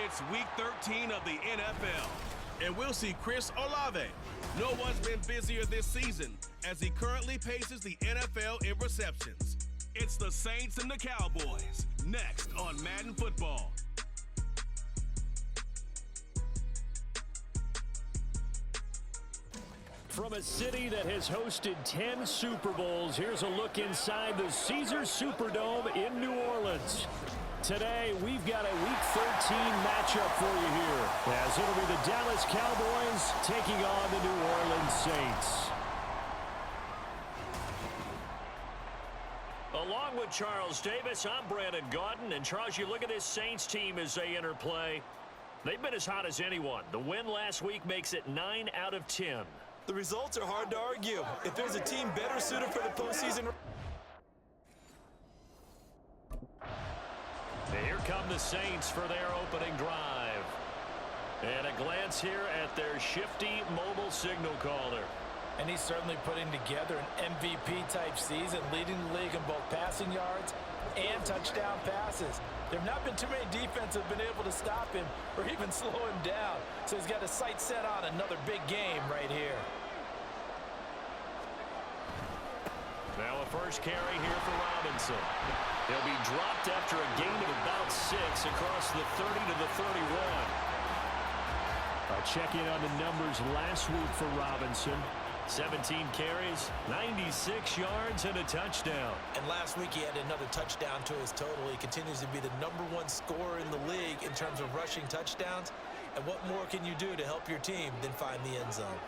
It's Week 13 of the NFL, and we'll see Chris Olave. No one's been busier this season as he currently paces the NFL in receptions. It's the Saints and the Cowboys, next on Madden Football. From a city that has hosted 10 Super Bowls, here's a look inside the Caesars Superdome in New Orleans. Today, we've got a Week 13 matchup for you here, as it'll be the Dallas Cowboys taking on the New Orleans Saints. Along with Charles Davis, I'm Brandon Gaudin. And Charles, you look at this Saints team as they enter play. They've been as hot as anyone. The win last week makes it 9 out of 10. The results are hard to argue. If there's a team better suited for the postseason... Here come the Saints for their opening drive. And a glance here at their shifty mobile signal caller. And he's certainly putting together an MVP-type season, leading the league in both passing yards and touchdown passes. There have not been too many defenses that have been able to stop him or even slow him down. So he's got his sights set on another big game right here. Now a first carry here for Robinson. He'll be dropped after a gain of about 6 across the 30 to the 31. A check-in on the numbers last week for Robinson. 17 carries, 96 yards, and a touchdown. And last week he had another touchdown to his total. He continues to be the #1 scorer in the league in terms of rushing touchdowns. And what more can you do to help your team than find the end zone?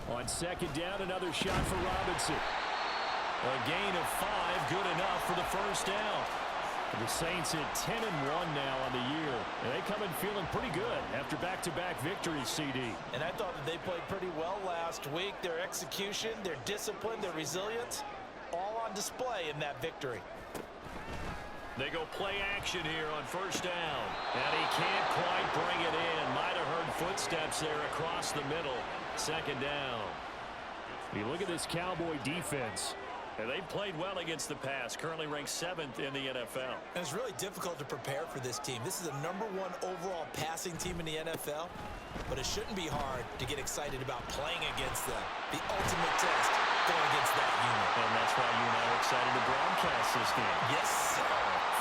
On second down, another shot for Robinson. A gain of 5, good enough for the first down. The Saints at 10-1 now on the year. And they come in feeling pretty good after back-to-back victories, CD. And I thought that they played pretty well last week. Their execution, their discipline, their resilience, all on display in that victory. They go play action here on first down. And he can't quite bring it in. Might have heard footsteps there across the middle. Second down. You look at this Cowboy defense. And they've played well against the pass, currently ranked 7th in the NFL. And it's really difficult to prepare for this team. This is the #1 overall passing team in the NFL, but it shouldn't be hard to get excited about playing against them. The ultimate test going against that unit. And that's why you and I are excited to broadcast this game. Yes, sir.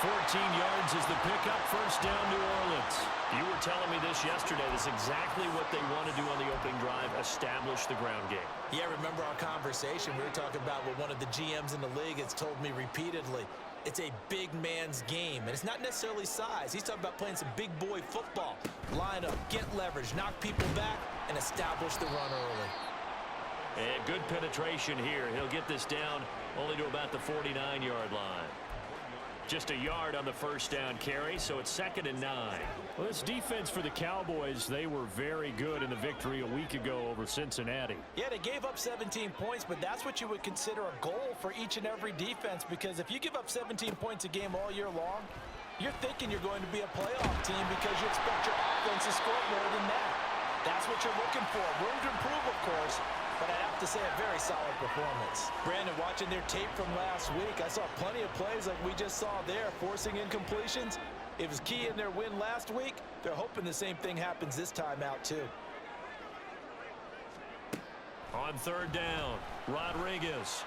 14 yards is the pickup, first down New Orleans. You were telling me this yesterday. This is exactly what they want to do on the opening drive, establish the ground game. Yeah, remember our conversation. We were talking about what one of the GMs in the league has told me repeatedly. It's a big man's game, and it's not necessarily size. He's talking about playing some big boy football. Line up, get leverage, knock people back, and establish the run early. And good penetration here. He'll get this down only to about the 49-yard line. Just a yard on the first down carry, so it's 2nd and 9. Well, this defense for the Cowboys, they were very good in the victory a week ago over Cincinnati. Yeah, they gave up 17 points, but that's what you would consider a goal for each and every defense, because if you give up 17 points a game all year long, you're thinking you're going to be a playoff team because you expect your offense to score more than that. That's what you're looking for. Room to improve, of course, but I have to say a very solid performance. Brandon, watching their tape from last week, I saw plenty of plays like we just saw there, forcing incompletions. It was key in their win last week. They're hoping the same thing happens this time out, too. On third down, Rodriguez.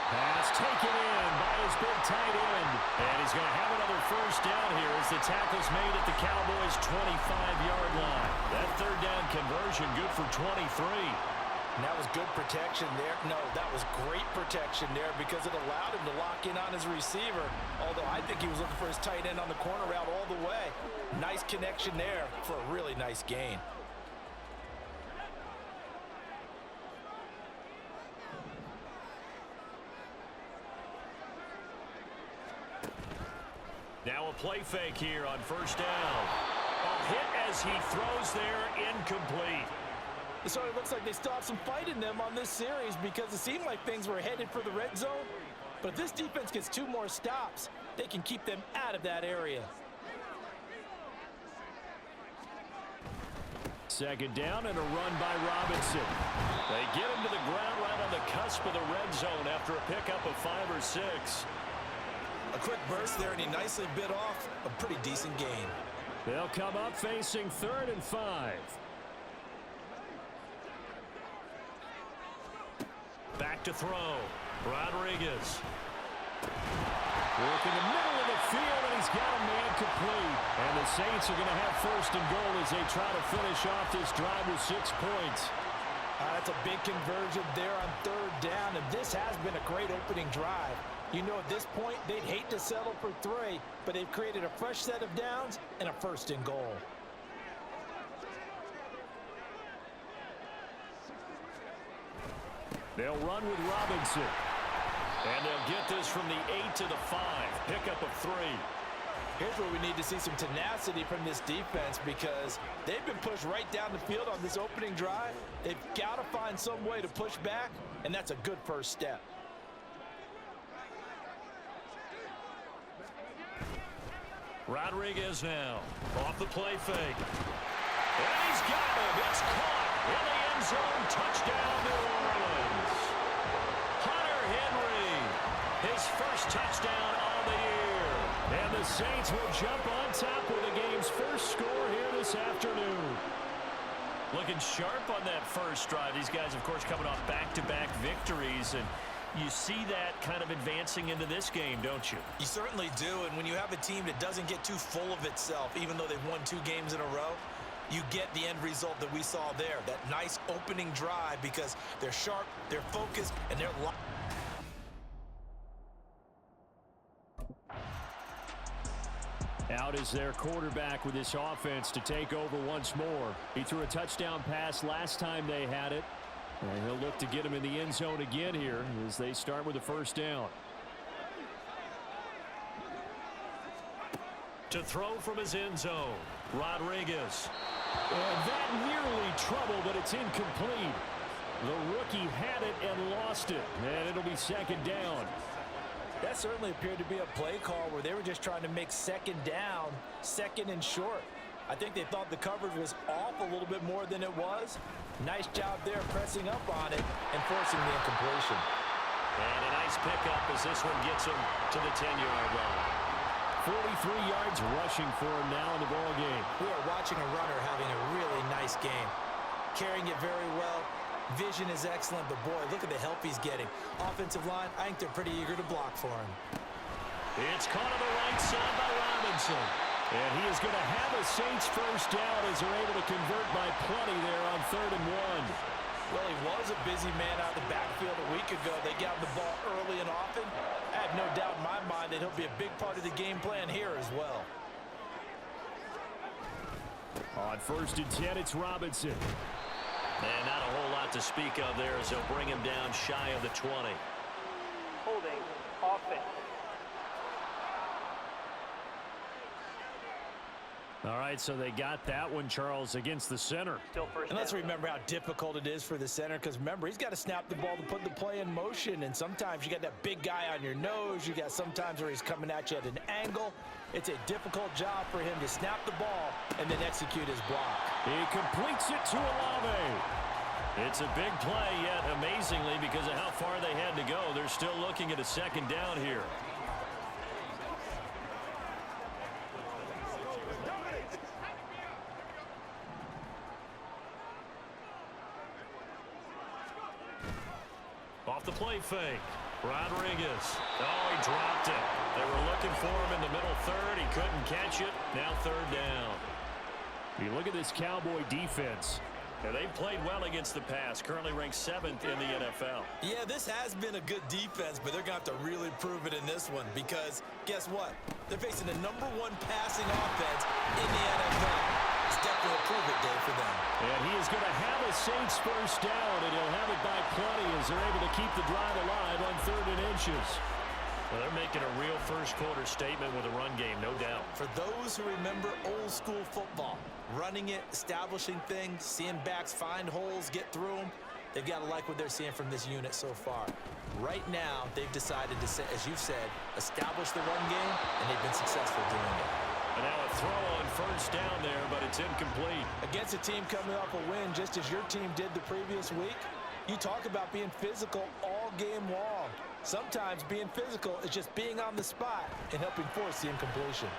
Pass taken in by his big tight end. And he's going to have another first down here as the tackle's made at the Cowboys' 25-yard line. That third down conversion good for 23. And that was good protection there. No, that was great protection there because it allowed him to lock in on his receiver. Although I think he was looking for his tight end on the corner route all the way. Nice connection there for a really nice gain. Now a play fake here on first down. A hit as he throws there, incomplete. So it looks like they still have some fight in them on this series because it seemed like things were headed for the red zone. But if this defense gets 2 more stops, they can keep them out of that area. Second down and a run by Robinson. They get him to the ground right on the cusp of the red zone after a pickup of 5 or 6. A quick burst there, and he nicely bit off a pretty decent gain. They'll come up facing 3rd and 5. Back to throw. Rodriguez. Working the middle of the field, and he's got a man complete. And the Saints are going to have 1st and goal as they try to finish off this drive with 6 points. That's a big conversion there on 3rd down, and this has been a great opening drive. You know, at this point, they'd hate to settle for 3, but they've created a fresh set of downs and a 1st and goal. They'll run with Robinson. And they'll get this from the 8 to the 5. Pickup of 3. Here's where we need to see some tenacity from this defense because they've been pushed right down the field on this opening drive. They've got to find some way to push back, and that's a good first step. Rodriguez now. Off the play fake. And he's got him. It's caught in the end zone. Touchdown, New Orleans. Hunter Henry. His first touchdown of the year. And the Saints will jump on top with the game's first score here this afternoon. Looking sharp on that first drive. These guys, of course, coming off back-to-back victories. And you see that kind of advancing into this game, don't you? You certainly do, and when you have a team that doesn't get too full of itself, even though they've won 2 games in a row, you get the end result that we saw there, that nice opening drive because they're sharp, they're focused, and they're locked. Out is their quarterback with this offense to take over once more. He threw a touchdown pass last time they had it. And he'll look to get him in the end zone again here as they start with the 1st down. To throw from his end zone, Rodriguez. And that nearly trouble, but it's incomplete. The rookie had it and lost it, and it'll be 2nd down. That certainly appeared to be a play call where they were just trying to make 2nd down, 2nd and short. I think they thought the coverage was off a little bit more than it was. Nice job there pressing up on it and forcing the incompletion. And a nice pickup as this one gets him to the 10-yard line. 43 yards rushing for him now in the ball game. We are watching a runner having a really nice game. Carrying it very well. Vision is excellent, but boy, look at the help he's getting. Offensive line, I think they're pretty eager to block for him. It's caught on the right side by Robinson. And he is going to have a Saints 1st down as they're able to convert by plenty there on 3rd and 1. Well, he was a busy man out of the backfield a week ago. They got the ball early and often. I have no doubt in my mind that he'll be a big part of the game plan here as well. On 1st and 10, it's Robinson. And not a whole lot to speak of there as they'll bring him down shy of the 20. Holding offense. All right, so they got that one, Charles, against the center. Still 1st And let's down. remember how difficult it is for the center because, remember, he's got to snap the ball to put the play in motion. And sometimes you got that big guy on your nose. You got sometimes where he's coming at you at an angle. It's a difficult job for him to snap the ball and then execute his block. He completes it to Olave. It's a big play, yet amazingly, because of how far they had to go, they're still looking at a 2nd down here. Off the play fake. Rodriguez. Oh, he dropped it. They were looking for him in the middle 3rd. He couldn't catch it. Now 3rd down. You look at this Cowboy defense. And they've played well against the pass. Currently ranked 7th in the NFL. Yeah, this has been a good defense, but they're going to have to really prove it in this one because guess what? They're facing the #1 passing offense in the NFL. It's definitely a prove-it day for them. And he is going to have a Saints 1st down, and he'll have it by plenty as they're able to keep the drive alive on 3rd and inches. Well, they're making a real first-quarter statement with a run game, no doubt. For those who remember old-school football, running it, establishing things, seeing backs find holes, get through them, they've got to like what they're seeing from this unit so far. Right now, they've decided to, as you've said, establish the run game, and they've been successful doing it. And now a throw on 1st down there, but it's incomplete. Against a team coming off a win just as your team did the previous week, you talk about being physical all game long. Sometimes being physical is just being on the spot and helping force the incompletion.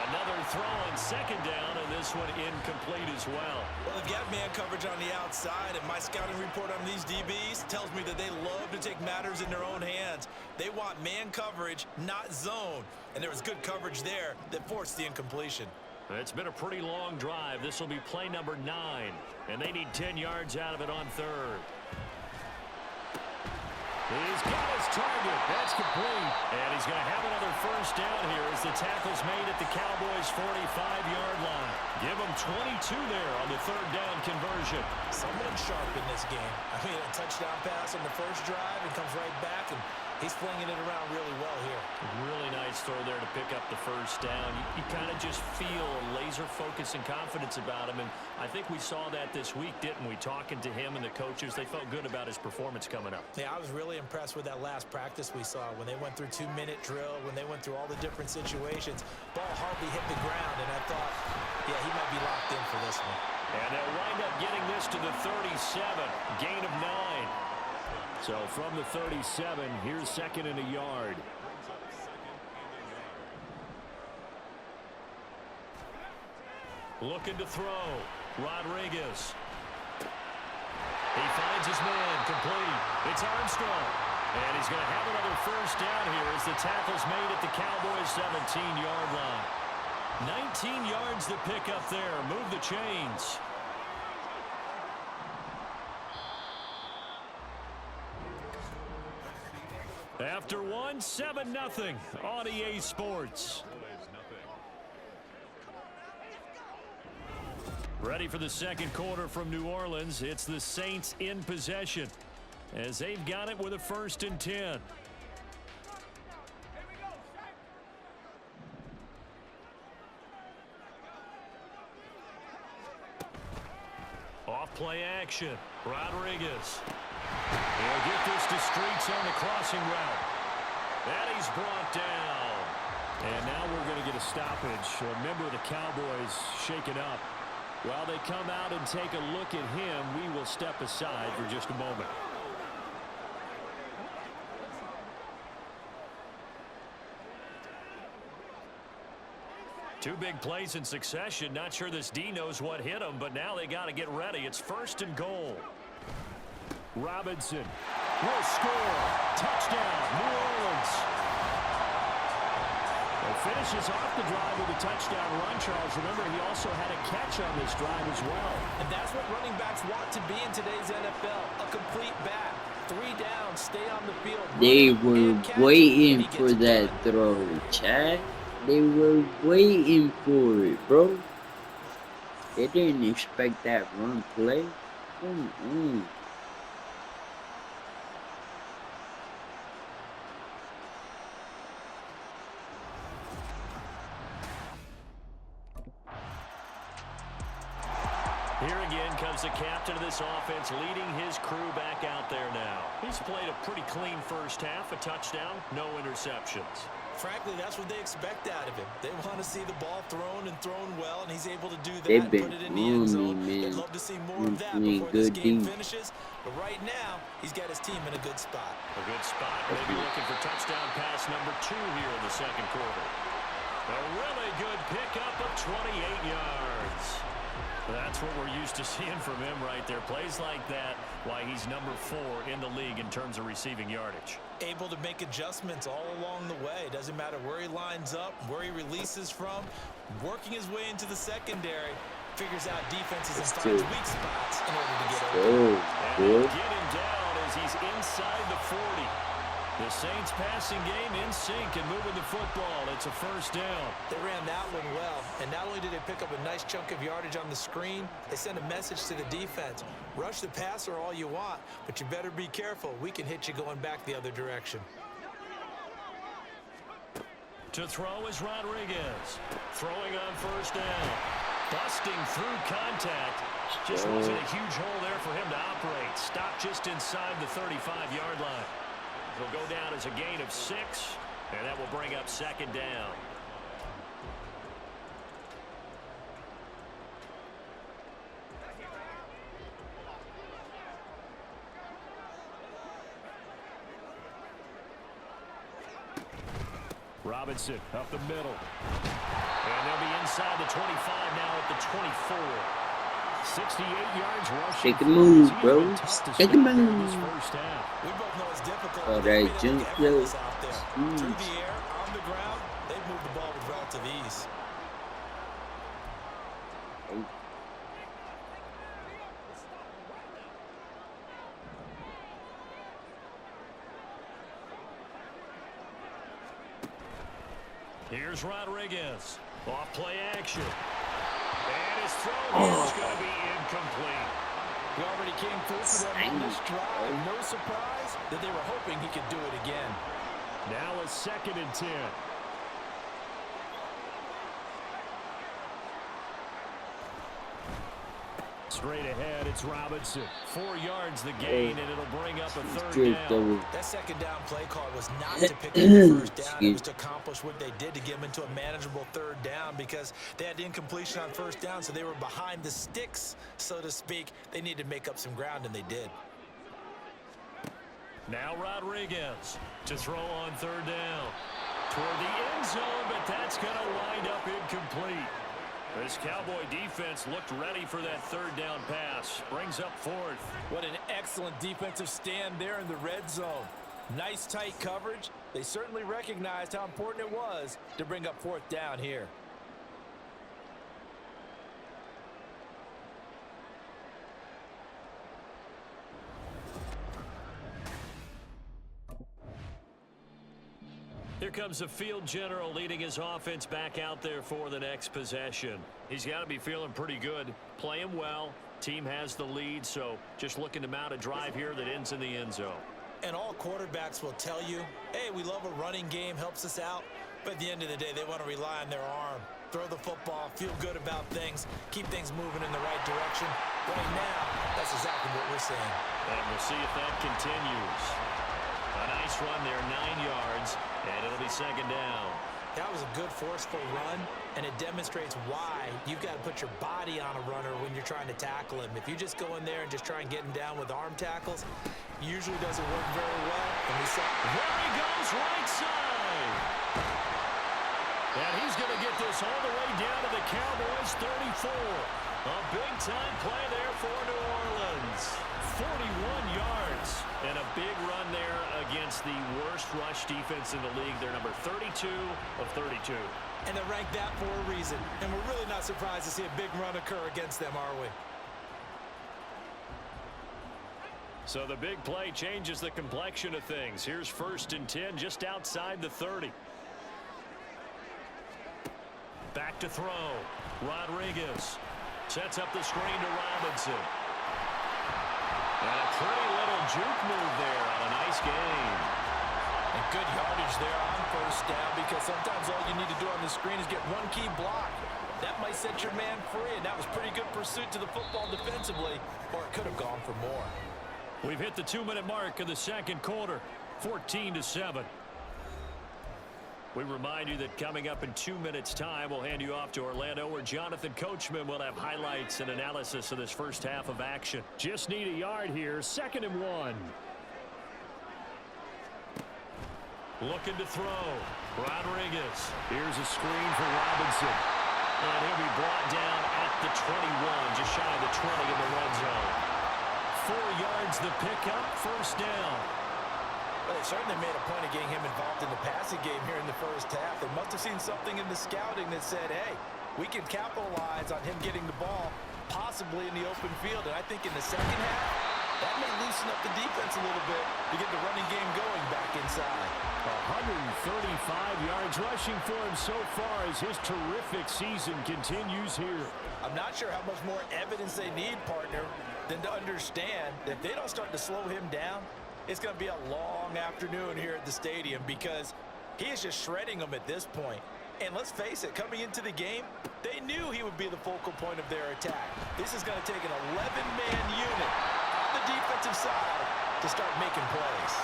Another throw on second down, and this one incomplete as well. Well, they've got man coverage on the outside, and my scouting report on these DBs tells me that they love to take matters in their own hands. They want man coverage, not zone. And there was good coverage there that forced the incompletion. It's been a pretty long drive. This will be play number 9, and they need 10 yards out of it on third. He's got his target. That's complete. And he's going to have another first down here as the tackle's made at the Cowboys' 45-yard line. Give them 22 there on the third down conversion. Someone sharp in this game. I mean, a touchdown pass on the first drive and comes right back, and he's flinging it around really well here. Really nice throw there to pick up the first down. You kind of just feel a laser focus and confidence about him, and I think we saw that this week, didn't we? Talking to him and the coaches, they felt good about his performance coming up. Yeah, I was really impressed with that last practice we saw when they went through 2-minute drill, when they went through all the different situations. Ball hardly hit the ground, and I thought, yeah, he might be locked in for this one. And they'll wind up getting this to the 37, gain of 9. So from the 37, here's second and a yard. Looking to throw. Rodriguez. He finds his man, complete. It's Armstrong. And he's going to have another first down here as the tackle's made at the Cowboys' 17-yard line. 19 yards to pick up there. Move the chains. After one, 7-0 on EA Sports. Ready for the second quarter from New Orleans. It's the Saints in possession as they've got it with a 1st and 10. Off play action. Rodriguez. He'll get this to Streets on the crossing route. And he's brought down. And now we're going to get a stoppage. A member of the Cowboys shaken up. While they come out and take a look at him, we will step aside for just a moment. Two big plays in succession. Not sure this D knows what hit him, but now they got to get ready. It's 1st and goal. Robinson will score. Touchdown, New Orleans. Finishes off the drive with a touchdown run, Charles. Remember, he also had a catch on this drive as well. And that's what running backs want to be in today's NFL, a complete back. 3 down, stay on the field. They were waiting for that throw, Chad. They were waiting for it, bro. They didn't expect that run play. Come on. Here again comes the captain of this offense, leading his crew back out there now. He's played a pretty clean first half, a touchdown, no interceptions. Frankly, that's what they expect out of him. They want to see the ball thrown and thrown well, and he's able to do that They've and been put it in the end zone. man. They'd love to see more of that Playing before this good game D. finishes. But right now, he's got his team in a good spot. A good spot. Maybe looking for touchdown pass number 2 here in the second quarter. A really good pickup of 28 yards. That's what we're used to seeing from him right there. Plays like that, why he's number 4 in the league in terms of receiving yardage. Able to make adjustments all along the way. Doesn't matter where he lines up, where he releases from. Working his way into the secondary. Figures out defenses and finds weak spots in order to get open. And get him down as he's inside the 40. The Saints passing game in sync and moving the football. It's a first down. They ran that one well, and not only did they pick up a nice chunk of yardage on the screen, they sent a message to the defense. Rush the passer all you want, but you better be careful. We can hit you going back the other direction. To throw is Rodriguez. Throwing on first down. Busting through contact. Just wasn't a huge hole there for him to operate. Stopped just inside the 35-yard line. He'll go down as a gain of 6, and that will bring up second down. Robinson up the middle. And they'll be inside the 25 now at the 24. 68 yards rushing. Take a move, bro. Take a move. We both know it's difficult. All right, jump close. Through the air, on the ground, they've moved the ball with relative ease. Here's Rodriguez. Off play action. And his throw here is going to be incomplete. He already came through for them on this drive. No surprise that they were hoping he could do it again. Now a 2nd and 10. Straight ahead, it's Robinson. 4 yards the gain, and it'll bring up a 3rd down. That 2nd down play call was not to pick up the 1st down. It was to accomplish what they did to get them into a manageable 3rd down because they had incompletion on 1st down, so they were behind the sticks, so to speak. They needed to make up some ground, and they did. Now Rodriguez to throw on 3rd down. Toward the end zone, but that's going to wind up incomplete. This Cowboy defense looked ready for that 3rd down pass. Brings up 4th. What an excellent defensive stand there in the red zone. Nice tight coverage. They certainly recognized how important it was to bring up 4th down here. Here comes the field general leading his offense back out there for the next possession. He's got to be feeling pretty good, playing well. Team has the lead, so just looking to mount a drive here that ends in the end zone. And all quarterbacks will tell you, hey, we love a running game, helps us out. But at the end of the day, they want to rely on their arm. Throw the football, feel good about things, keep things moving in the right direction. Right now, that's exactly what we're seeing. And we'll see if that continues. A nice run there, 9 yards, and it'll be 2nd down. That was a good, forceful run, and it demonstrates why you've got to put your body on a runner when you're trying to tackle him. If you just go in there and just try and get him down with arm tackles, it usually doesn't work very well. And we saw there he goes, right side. And he's going to get this all the way down to the Cowboys' 34. A big-time play there for New Orleans. 41 yards. And a big run there against the worst rush defense in the league. They're number 32 of 32. And they're ranked that for a reason. And we're really not surprised to see a big run occur against them, are we? So the big play changes the complexion of things. Here's 1st and 10 just outside the 30. Back to throw. Rodriguez sets up the screen to Robinson. And a pretty little juke move there on a nice gain. And good yardage there on 1st down because sometimes all you need to do on the screen is get one key block. That might set your man free, and that was pretty good pursuit to the football defensively, or it could have gone for more. We've hit the 2-minute mark of the 2nd quarter, 14-7. We remind you that coming up in 2 minutes' time, we'll hand you off to Orlando, where Jonathan Coachman will have highlights and analysis of this first half of action. Just need a yard here, 2nd and 1. Looking to throw. Rodriguez. Here's a screen for Robinson. And he'll be brought down at the 21, just shy of the 20 in the red zone. 4 yards the pickup, 1st down. Well, they certainly made a point of getting him involved in the passing game here in the 1st half. They must have seen something in the scouting that said, hey, we can capitalize on him getting the ball, possibly in the open field. And I think in the 2nd half, that may loosen up the defense a little bit to get the running game going back inside. 135 yards rushing for him so far as his terrific season continues here. I'm not sure how much more evidence they need, partner, than to understand that if they don't start to slow him down, it's going to be a long afternoon here at the stadium because he is just shredding them at this point. And let's face it, coming into the game, they knew he would be the focal point of their attack. This is going to take an 11-man unit on the defensive side to start making plays.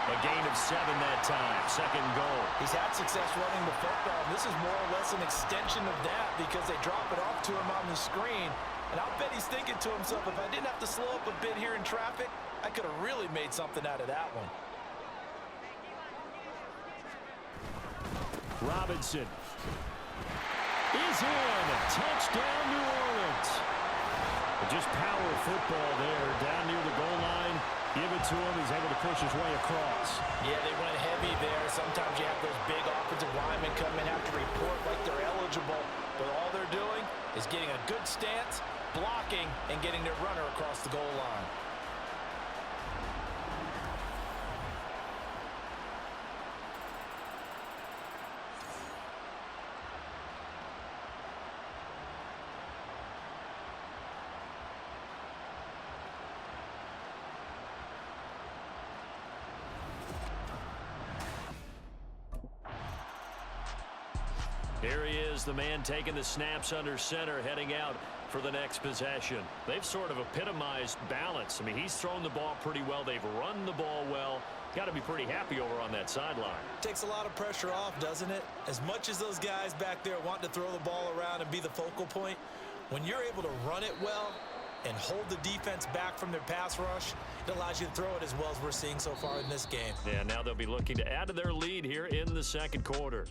A gain of 7 that time, 2nd goal. He's had success running the football, and this is more or less an extension of that because they drop it off to him on the screen. And I'll bet he's thinking to himself, if I didn't have to slow up a bit here in traffic, I could have really made something out of that one. Robinson is in. Touchdown, New Orleans. Just power football there down near the goal line. Give it to him. He's able to push his way across. Yeah, they went heavy there. Sometimes you have those big offensive linemen come in, have to report like they're eligible. But all they're doing is getting a good stance, blocking, and getting their runner across the goal line. Here he is, the man taking the snaps under center, heading out for the next possession. They've sort of epitomized balance. I mean, he's thrown the ball pretty well. They've run the ball well. Got to be pretty happy over on that sideline. Takes a lot of pressure off, doesn't it? As much as those guys back there want to throw the ball around and be the focal point, when you're able to run it well and hold the defense back from their pass rush, it allows you to throw it as well as we're seeing so far in this game. Yeah, now they'll be looking to add to their lead here in the second quarter.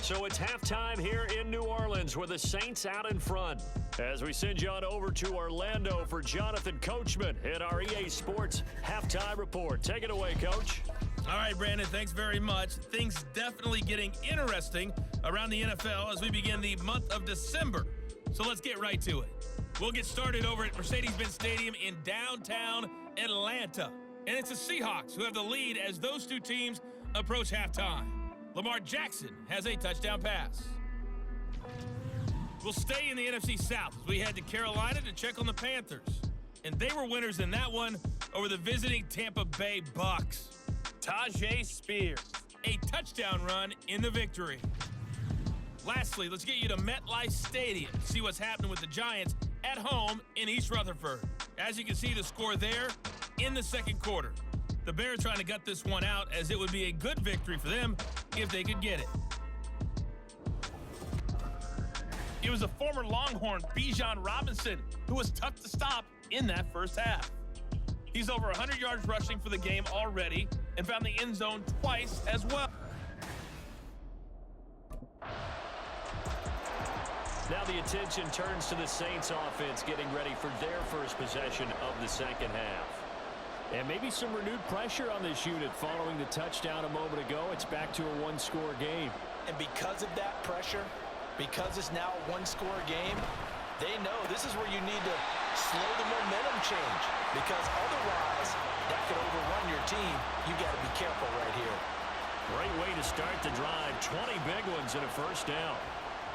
So it's halftime here in New Orleans with the Saints out in front. As we send you on over to Orlando for Jonathan Coachman in our EA Sports Halftime Report. Take it away, Coach. All right, Brandon, thanks very much. Things definitely getting interesting around the NFL as we begin the month of December. So let's get right to it. We'll get started over at Mercedes-Benz Stadium in downtown Atlanta. And it's the Seahawks who have the lead as those two teams approach halftime. Lamar Jackson has a touchdown pass. We'll stay in the NFC South as we head to Carolina to check on the Panthers. And they were winners in that one over the visiting Tampa Bay Bucks. Tajay Spears, a touchdown run in the victory. Lastly, let's get you to MetLife Stadium to see what's happening with the Giants at home in East Rutherford. As you can see, the score there in the second quarter. The Bears trying to gut this one out as it would be a good victory for them if they could get it. It was a former Longhorn, Bijan Robinson, who was tough to stop in that first half. He's over 100 yards rushing for the game already and found the end zone twice as well. Now the attention turns to the Saints offense getting ready for their first possession of the second half. And maybe some renewed pressure on this unit following the touchdown a moment ago. It's back to a one-score game. And because of that pressure, because it's now a one-score game, they know this is where you need to slow the momentum change. Because otherwise, that could overrun your team. You got to be careful right here. Great way to start the drive. 20 big ones and a first down.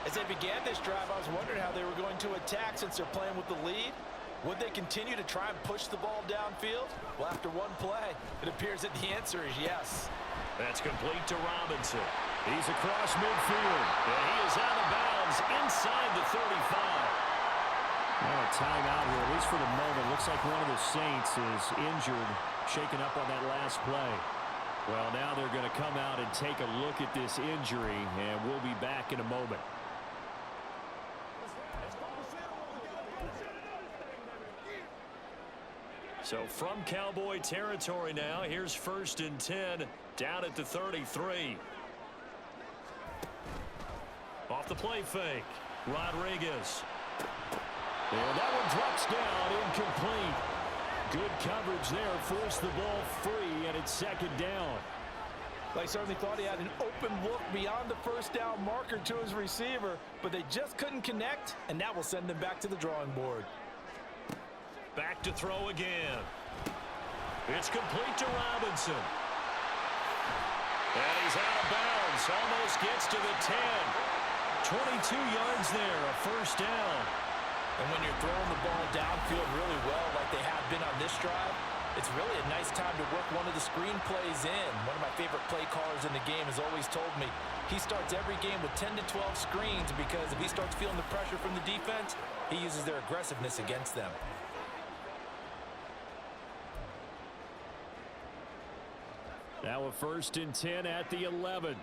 As they began this drive, I was wondering how they were going to attack since they're playing with the lead. Would they continue to try and push the ball downfield? Well, after one play, it appears that the answer is yes. That's complete to Robinson. He's across midfield, and he is out of bounds inside the 35. Well, a timeout here, at least for the moment. Looks like one of the Saints is injured, shaken up on that last play. Well, now they're going to come out and take a look at this injury, and we'll be back in a moment. So from Cowboy territory now, here's 1st and 10 down at the 33. Off the play fake, Rodriguez. And that one drops down, incomplete. Good coverage there, forced the ball free, and it's second down. They certainly thought he had an open look beyond the first down marker to his receiver, but they just couldn't connect, and that will send them back to the drawing board. Back to throw again. It's complete to Robinson. And he's out of bounds. Almost gets to the 10. 22 yards there, a first down. And when you're throwing the ball downfield really well like they have been on this drive, it's really a nice time to work one of the screen plays in. One of my favorite play callers in the game has always told me he starts every game with 10 to 12 screens because if he starts feeling the pressure from the defense, he uses their aggressiveness against them. Now a 1st and 10 at the 11.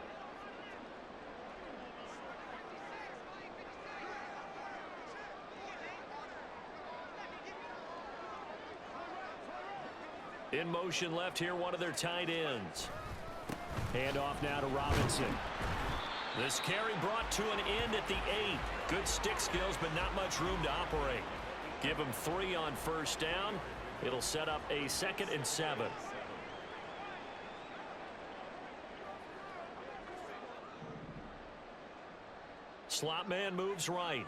In motion left here, one of their tight ends. Hand off now to Robinson. This carry brought to an end at the 8. Good stick skills, but not much room to operate. Give him 3 on first down. It'll set up a 2nd and 7. Slot man moves right.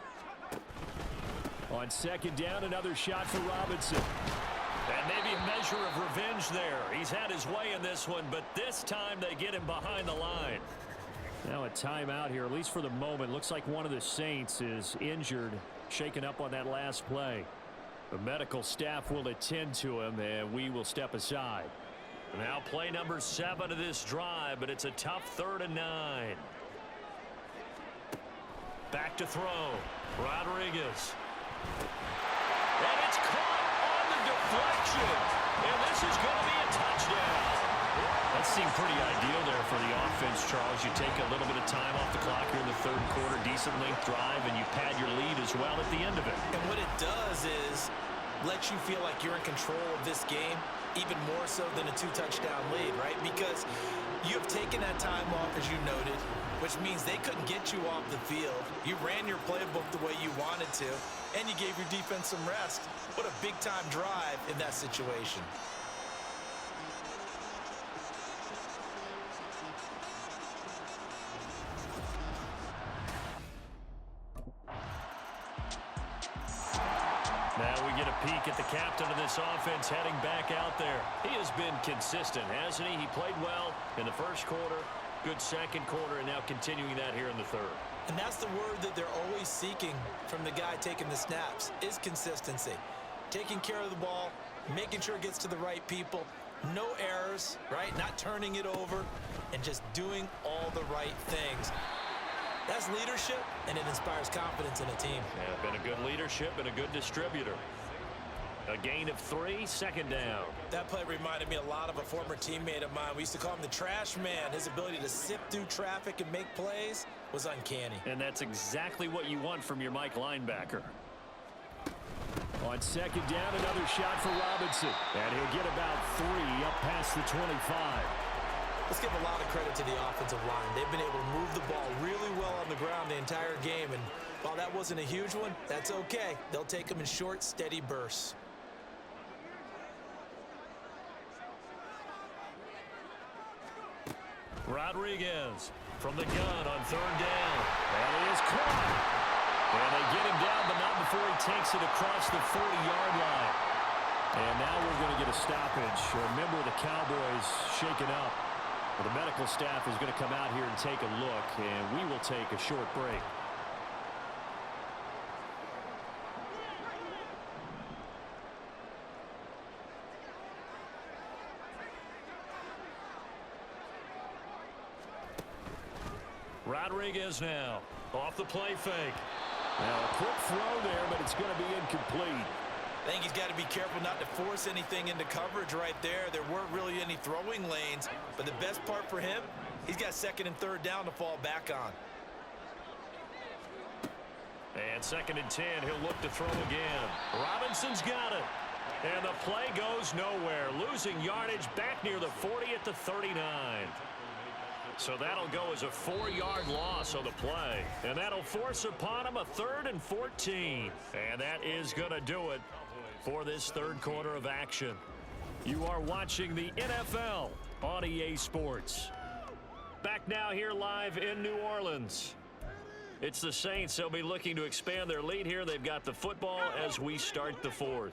On 2nd down, another shot for Robinson. And maybe a measure of revenge there. He's had his way in this one, but this time they get him behind the line. Now a timeout here, at least for the moment. Looks like one of the Saints is injured, shaken up on that last play. The medical staff will attend to him, and we will step aside. Now play number 7 of this drive, but it's a tough 3rd and 9. Back to throw. Rodriguez. And it's caught on the deflection. And this is going to be a touchdown. That seemed pretty ideal there for the offense, Charles. You take a little bit of time off the clock here in the 3rd quarter, decent length drive, and you pad your lead as well at the end of it. And what it does is let you feel like you're in control of this game, even more so than a 2-touchdown lead, right? Because you've taken that time off, as you noted, which means they couldn't get you off the field. You ran your playbook the way you wanted to, and you gave your defense some rest. What a big-time drive in that situation. Now we get a peek at the captain of this offense heading back out there. He has been consistent, hasn't he? He played well in the 1st quarter, good 2nd quarter, and now continuing that here in the 3rd. And that's the word that they're always seeking from the guy taking the snaps, is consistency. Taking care of the ball, making sure it gets to the right people, no errors, right? Not turning it over, and just doing all the right things. That's leadership, and it inspires confidence in a team. Yeah, been a good leadership and a good distributor. A gain of 3, 2nd down. That play reminded me a lot of a former teammate of mine. We used to call him the trash man. His ability to sift through traffic and make plays was uncanny. And that's exactly what you want from your Mike linebacker. On 2nd down, another shot for Robinson. And he'll get about 3 up past the 25. Let's give a lot of credit to the offensive line. They've been able to move the ball really well on the ground the entire game. And while that wasn't a huge one, that's okay. They'll take them in short, steady bursts. Rodriguez from the gun on 3rd down. And he is caught. And they get him down, but not before he takes it across the 40-yard line. And now we're going to get a stoppage. A member of the Cowboys shaken up. The medical staff is going to come out here and take a look, and we will take a short break. Rodriguez now off the play fake. Now a quick throw there, but it's going to be incomplete. I think he's got to be careful not to force anything into coverage right there. There weren't really any throwing lanes, but the best part for him, he's got 2nd and 3rd down to fall back on. And 2nd and 10, he'll look to throw again. Robinson's got it. And the play goes nowhere. Losing yardage back near the 40 at the 39. So that'll go as a 4-yard loss on the play. And that'll force upon him a 3rd and 14. And that is going to do it for this 3rd quarter of action. You are watching the NFL on EA Sports. Back now here live in New Orleans. It's the Saints. They'll be looking to expand their lead here. They've got the football as we start the 4th.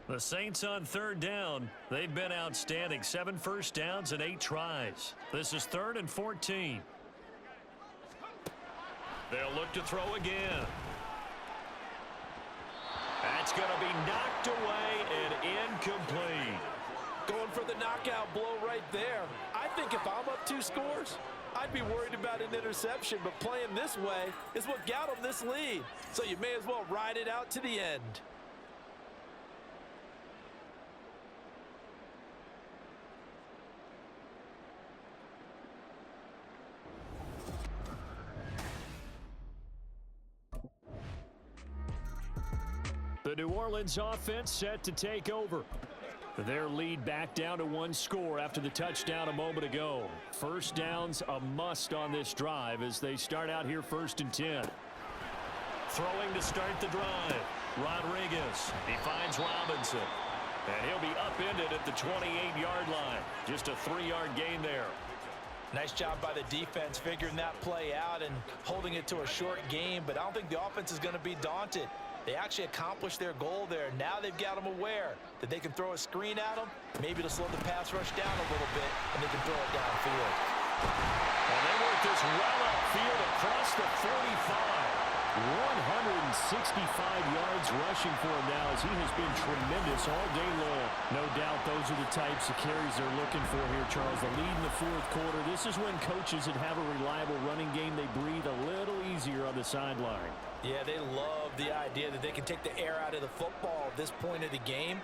The Saints on 3rd down. They've been outstanding. 7 first downs and 8 tries. This is 3rd and 14. They'll look to throw again. That's going to be knocked away and incomplete. Going for the knockout blow right there. I think if I'm up 2 scores, I'd be worried about an interception, but playing this way is what got them this lead. So you may as well ride it out to the end. The New Orleans offense set to take over. Their lead back down to 1 score after the touchdown a moment ago. First down's a must on this drive as they start out here 1st and 10. Throwing to start the drive. Rodriguez. He finds Robinson. And he'll be upended at the 28-yard line. Just a 3-yard gain there. Nice job by the defense figuring that play out and holding it to a short game, but I don't think the offense is going to be daunted. They actually accomplished their goal there. Now they've got them aware that they can throw a screen at them, maybe to slow the pass rush down a little bit, and they can throw it downfield. And they work this well upfield across the 45. 165 yards rushing for him now as he has been tremendous all day long. No doubt those are the types of carries they're looking for here, Charles. The lead in the 4th quarter. This is when coaches that have a reliable running game, they breathe a little easier on the sideline. Yeah, they love the idea that they can take the air out of the football at this point of the game.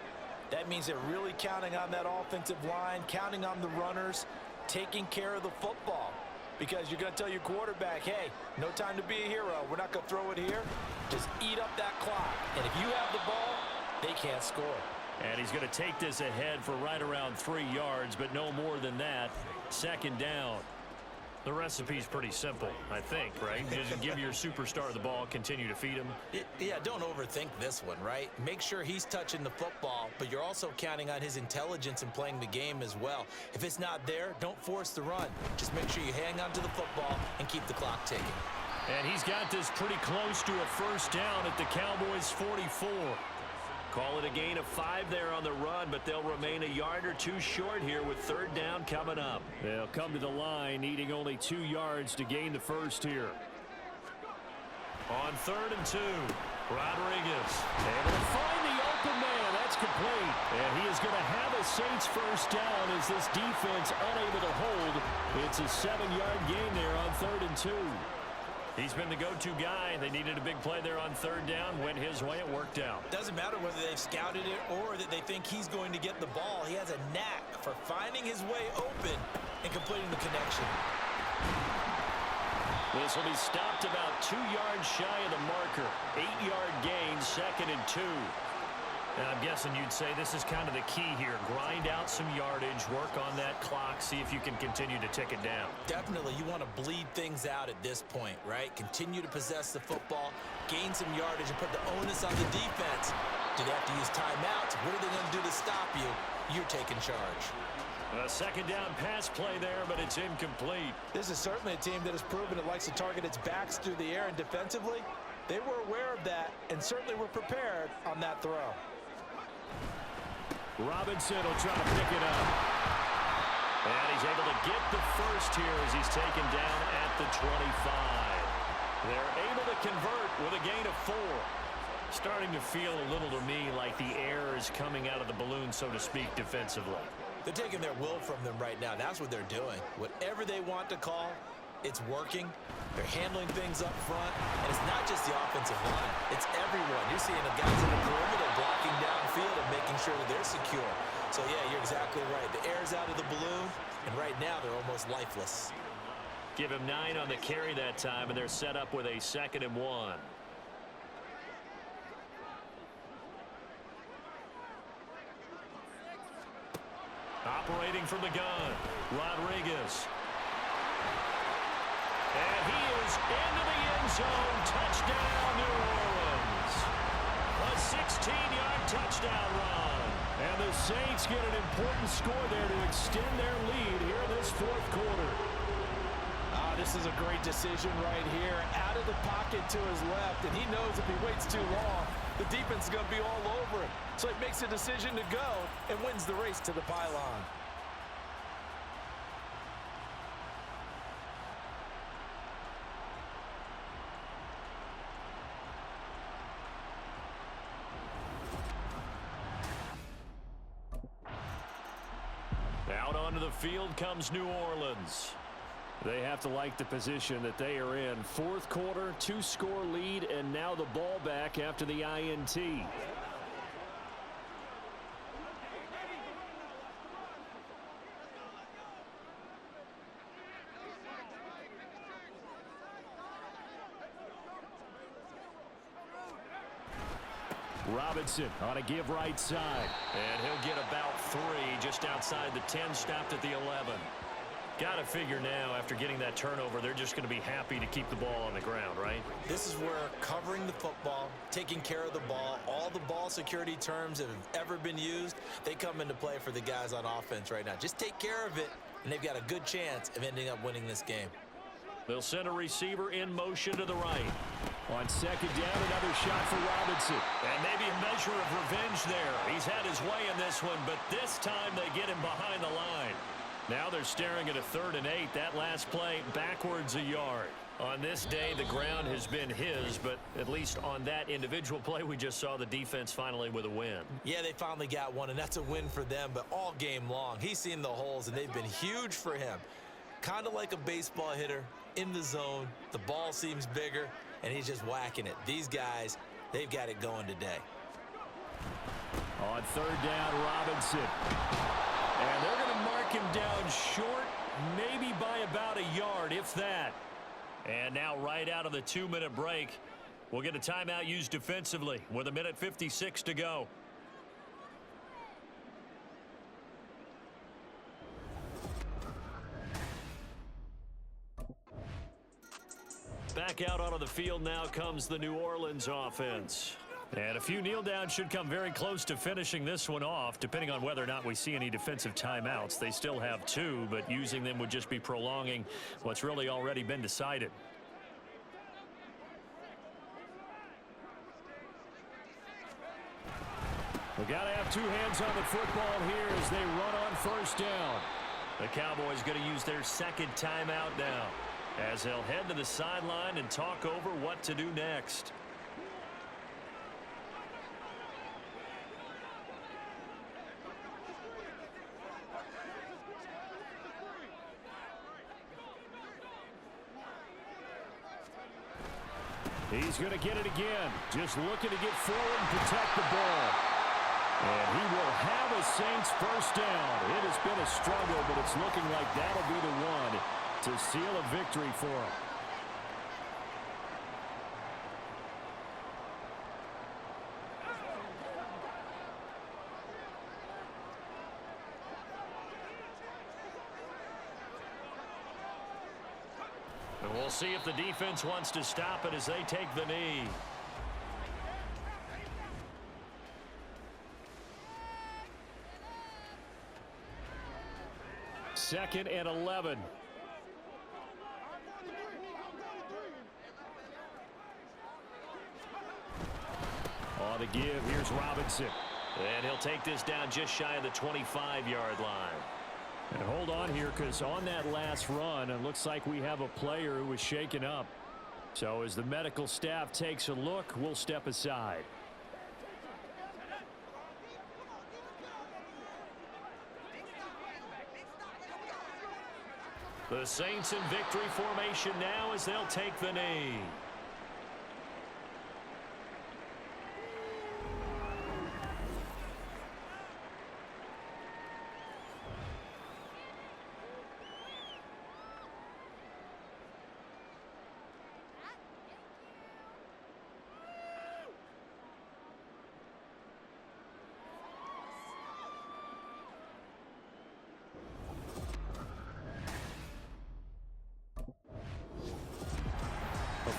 That means they're really counting on that offensive line, counting on the runners, taking care of the football. Because you're going to tell your quarterback, hey, no time to be a hero. We're not going to throw it here. Just eat up that clock. And if you have the ball, they can't score. And he's going to take this ahead for right around 3 yards, but no more than that. 2nd down. The recipe's pretty simple, I think, right? Just give your superstar the ball, continue to feed him. Yeah, don't overthink this one, right? Make sure he's touching the football, but you're also counting on his intelligence in playing the game as well. If it's not there, don't force the run. Just make sure you hang on to the football and keep the clock ticking. And he's got this pretty close to a 1st down at the Cowboys' 44. Call it a gain of 5 there on the run, but they'll remain a yard or 2 short here with 3rd down coming up. They'll come to the line needing only 2 yards to gain the 1st here. On 3rd and 2, Rodriguez able to find the open man. That's complete. And he is going to have a Saints 1st down as this defense unable to hold. It's a 7-yard gain there on 3rd and 2. He's been the go-to guy. They needed a big play there on 3rd down. Went his way. It worked out. Doesn't matter whether they've scouted it or that they think he's going to get the ball. He has a knack for finding his way open and completing the connection. This will be stopped about 2 yards shy of the marker. 8-yard gain, 2nd and 2. And I'm guessing you'd say this is kind of the key here. Grind out some yardage, work on that clock, see if you can continue to tick it down. Definitely, you want to bleed things out at this point, right? Continue to possess the football, gain some yardage, and put the onus on the defense. Do they have to use timeouts? What are they going to do to stop you? You're taking charge. A 2nd down pass play there, but it's incomplete. This is certainly a team that has proven it likes to target its backs through the air, and defensively, they were aware of that and certainly were prepared on that throw. Robinson will try to pick it up. And he's able to get the 1st here as he's taken down at the 25. They're able to convert with a gain of 4. Starting to feel a little to me like the air is coming out of the balloon, so to speak, defensively. They're taking their will from them right now. That's what they're doing. Whatever they want to call, it's working. They're handling things up front. And it's not just the offensive line. It's everyone. You're seeing the guys in the perimeter blocking downfield and making sure that they're secure. So, yeah, you're exactly right. The air's out of the balloon, and right now they're almost lifeless. Give him 9 on the carry that time, and they're set up with a 2nd and 1. Operating from the gun, Rodriguez. And he is into the end zone. Touchdown, New Orleans. A 16-yard touchdown run. And the Saints get an important score there to extend their lead here in this 4th quarter. This is a great decision right here. Out of the pocket to his left, and he knows if he waits too long, the defense is going to be all over him. So he makes a decision to go and wins the race to the pylon. Out onto the field comes New Orleans. They have to like the position that they are in. 4th quarter, 2-score lead, and now the ball back after the INT. Robinson on a give right side. And he'll get about 3 just outside the 10, stopped at the 11. Got to figure now, after getting that turnover, they're just going to be happy to keep the ball on the ground, right? This is where covering the football, taking care of the ball, all the ball security terms that have ever been used, they come into play for the guys on offense right now. Just take care of it, and they've got a good chance of ending up winning this game. They'll send a receiver in motion to the right. On second down, another shot for Robinson. And maybe a measure of revenge there. He's had his way in this one, but this time they get him behind the line. Now they're staring at a 3rd and 8. That last play backwards a yard. On this day, the ground has been his, but at least on that individual play, we just saw the defense finally with a win. Yeah, they finally got one, and that's a win for them, but all game long, he's seen the holes, and they've been huge for him. Kind of like a baseball hitter in the zone. The ball seems bigger, and he's just whacking it. These guys, they've got it going today. On 3rd down, Robinson. And they're going to mark him down short, maybe by about a yard, if that. And now right out of the 2-minute break, we'll get a timeout used defensively with 1:56 to go. Back out onto the field now comes the New Orleans offense. And a few kneel downs should come very close to finishing this one off, depending on whether or not we see any defensive timeouts. They still have 2, but using them would just be prolonging what's really already been decided. We got to have 2 hands on the football here as they run on 1st down. The Cowboys going to use their 2nd timeout now, as they'll head to the sideline and talk over what to do next. He's going to get it again. Just looking to get forward and protect the ball. And he will have a Saints 1st down. It has been a struggle, but it's looking like that'll be the one to seal a victory for him. And we'll see if the defense wants to stop it as they take the knee. Second and 11. On the give, here's Robinson. And he'll take this down just shy of the 25-yard line. And hold on here, because on that last run, it looks like we have a player who was shaken up. So as the medical staff takes a look, we'll step aside. The Saints in victory formation now as they'll take the knee.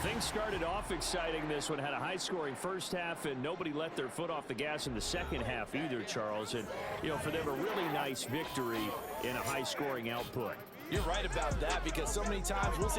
Things started off exciting. This one had a high-scoring first half, and nobody let their foot off the gas in the second half either, Charles. And, you know, for them, a really nice victory in a high-scoring output. You're right about that, because so many times we'll see